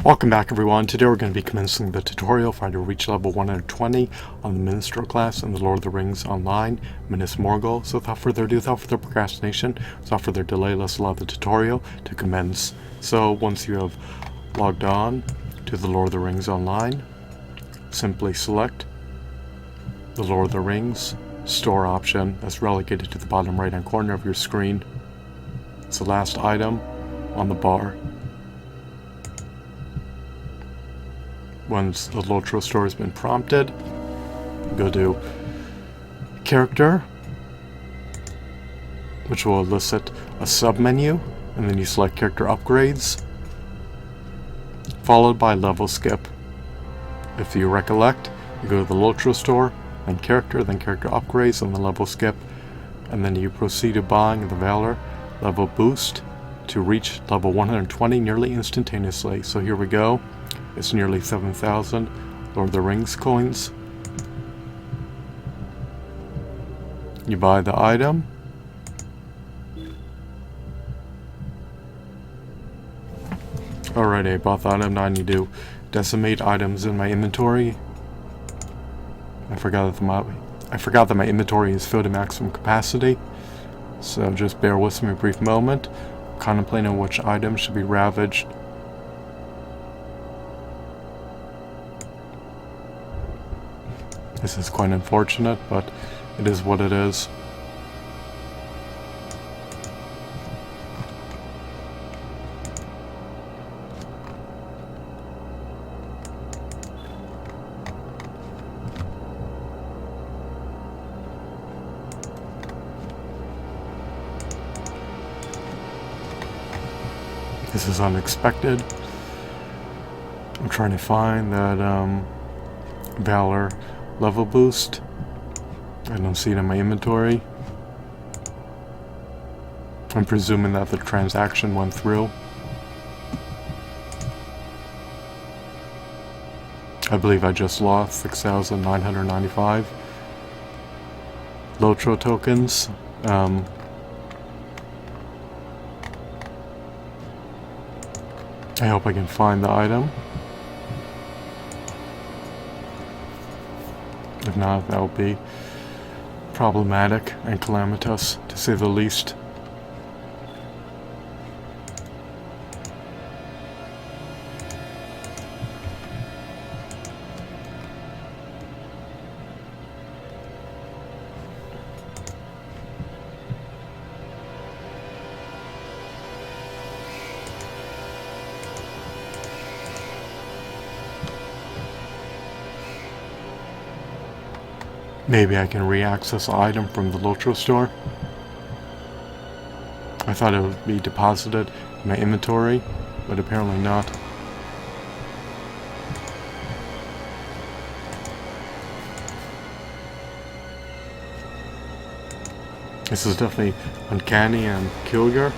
Welcome back everyone. Today we're going to be commencing the tutorial for how to reach level 120 on the Minstrel class in the Lord of the Rings Online, Minas Morgul. So without further ado, without further procrastination, without further delay, let's allow the tutorial to commence. So once you have logged on to the Lord of the Rings Online, simply select the Lord of the Rings store option that's relegated to the bottom right hand corner of your screen. It's the last item on the bar. Once the Lotro store has been prompted, go to character, which will elicit a submenu, and then you select character upgrades, followed by level skip. If you recollect, you go to the Lotro store, then character upgrades, and then level skip, and then you proceed to buying the Valor level boost to reach level 120 nearly instantaneously. So here we go. It's nearly 7,000 Lord of the Rings coins. You buy the item. Alright, I bought the item. Now I need to decimate items in my inventory. I forgot that my inventory is filled to maximum capacity. So just bear with me a brief moment. Contemplating which items should be ravaged. This is quite unfortunate, but it is what it is. This is unexpected. I'm trying to find that Valor level boost. I don't see it in my inventory. I'm presuming that the transaction went through. I believe I just lost 6,995 Lotro tokens. I hope I can find the item. If not, that will be problematic and calamitous, to say the least. Maybe I can re-access the item from the Lotro store. I thought it would be deposited in my inventory, but apparently not. This is definitely uncanny and peculiar.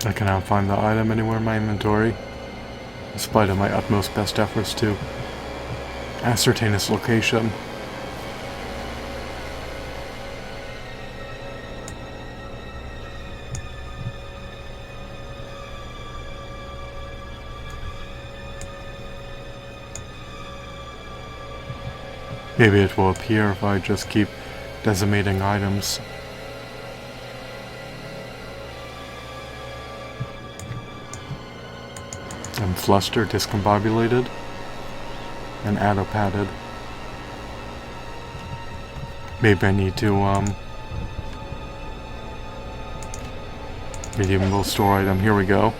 I cannot find the item anywhere in my inventory, despite of my utmost best efforts to ascertain its location. Maybe it will appear if I just keep decimating items. I'm flustered, discombobulated, and autopated. Maybe I need to, redeemable store item. Here we go.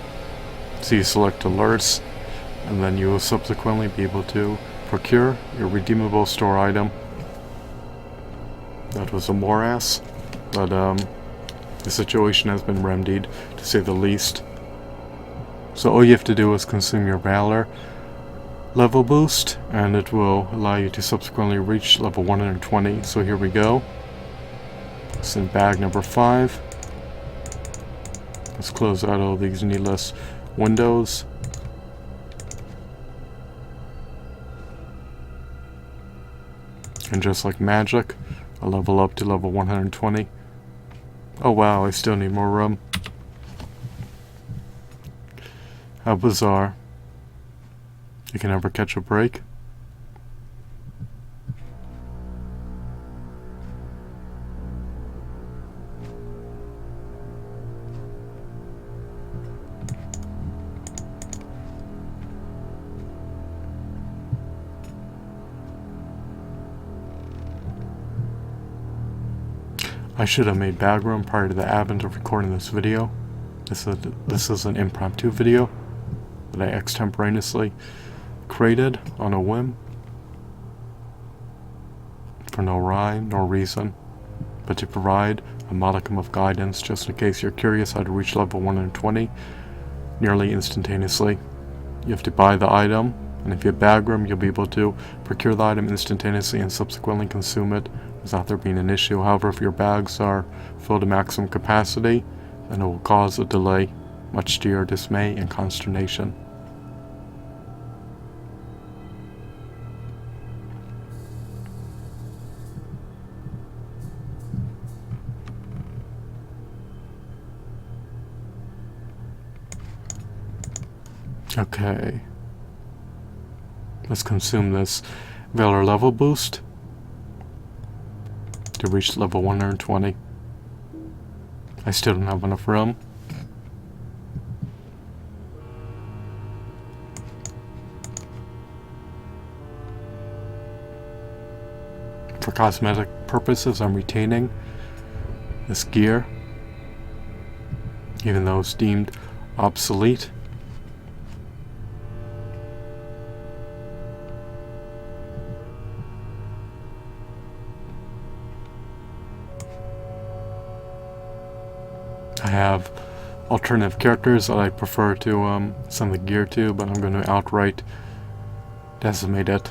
So you select alerts, and then you will subsequently be able to procure your redeemable store item. That was a morass, but, the situation has been remedied, to say the least. So all you have to do is consume your Valor level boost, and it will allow you to subsequently reach level 120. So here we go. It's in bag number 5. Let's close out all these needless windows. And just like magic, I'll level up to level 120. Oh wow, I still need more room. How bizarre. You can never catch a break. I should have made bag room prior to the advent of recording this video. This is an impromptu video that I extemporaneously created on a whim for no rhyme nor reason, but to provide a modicum of guidance just in case you're curious how to reach level 120 nearly instantaneously. You have to buy the item, and if you have bag room, you'll be able to procure the item instantaneously and subsequently consume it without there being an issue. However, if your bags are filled to maximum capacity, then it will cause a delay, much to your dismay and consternation. Okay. Let's consume this Valor level boost to reach level 120. I still don't have enough room. For cosmetic purposes, I'm retaining this gear, even though it's deemed obsolete. I have alternative characters that I prefer to send the gear to, but I'm going to outright decimate it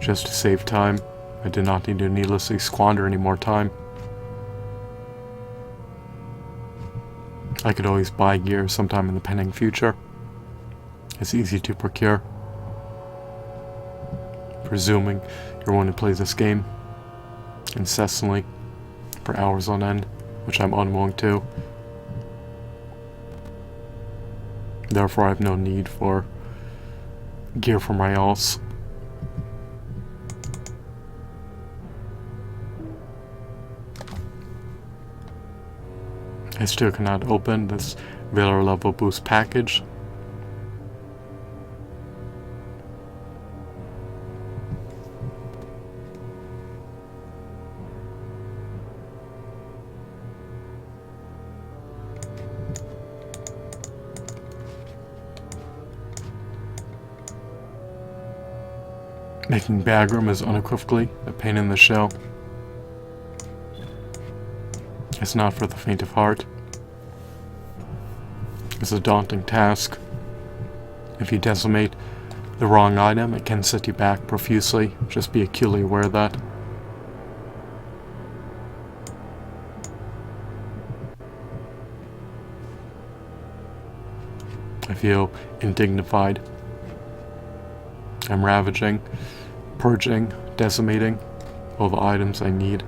just to save time. I do not need to needlessly squander any more time. I could always buy gear sometime in the pending future. It's easy to procure, presuming you're one who plays this game incessantly for hours on end, which I'm unwilling to. Therefore, I have no need for gear for my else. I still cannot open this Valor level boost package. Making bag room is unequivocally a pain in the shell. It's not for the faint of heart. It's a daunting task. If you decimate the wrong item, it can set you back profusely. Just be acutely aware of that. I feel indignified. I'm ravaging, purging, decimating all the items I need.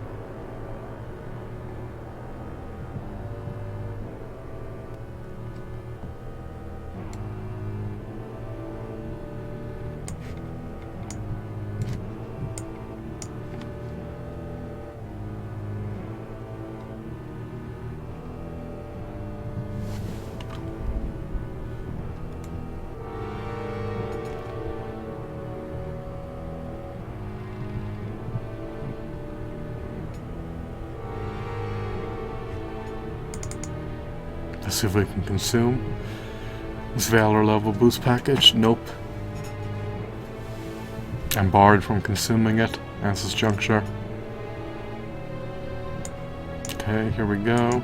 Let's see if we can consume this Valor level boost package. Nope. I'm barred from consuming it at this juncture. Okay, here we go.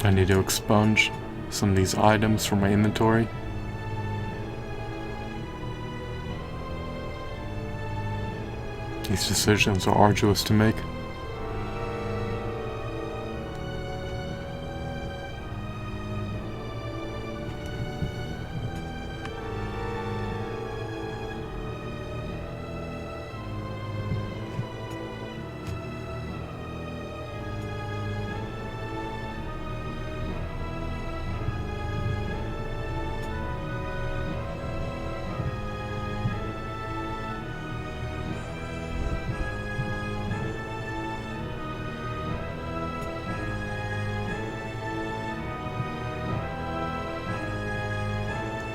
I need to expunge some of these items from my inventory. These decisions are arduous to make.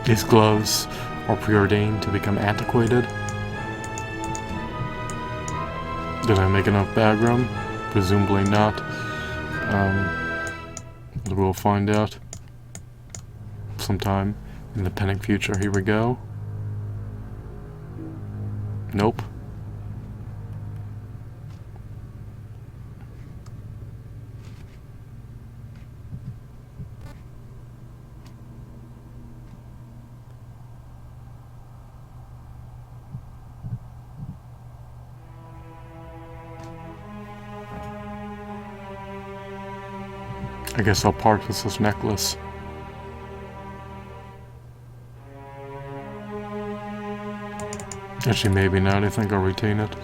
These gloves are preordained to become antiquated. Did I make enough bag room? Presumably not. But we'll find out sometime in the pending future. Here we go. Nope. I guess I'll part with this necklace. Actually, maybe not. I think I'll retain it.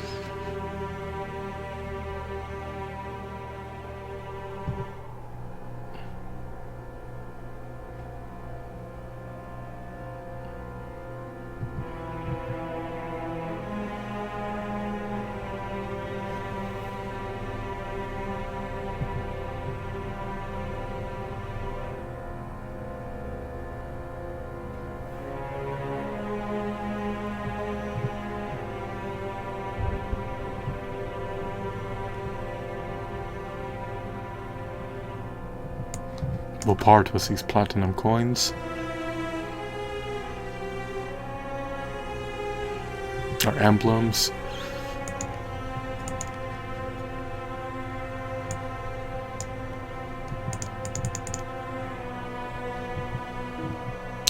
We'll part with these platinum coins. Our emblems.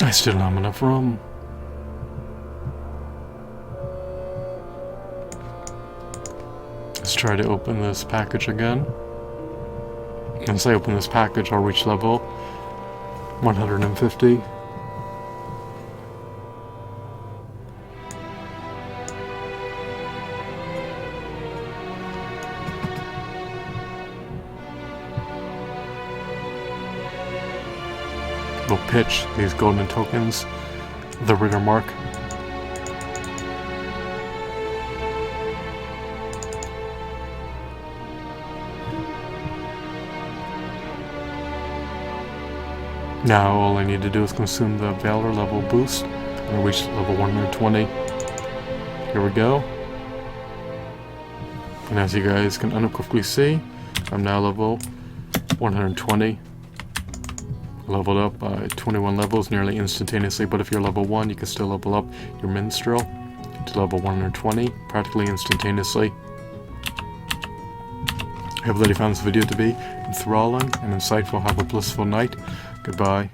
I still don't have enough room. Let's try to open this package again. Once I open this package, I'll reach level 150. We'll pitch these golden tokens, the rigor mark. Now all I need to do is consume the Valor level boost and I'll reach level 120. Here we go. And as you guys can unequivocally see, I'm now level 120. Leveled up by 21 levels nearly instantaneously, but if you're level 1, you can still level up your minstrel to level 120 practically instantaneously. I hope that you found this video to be enthralling and insightful. Have a blissful night. Goodbye.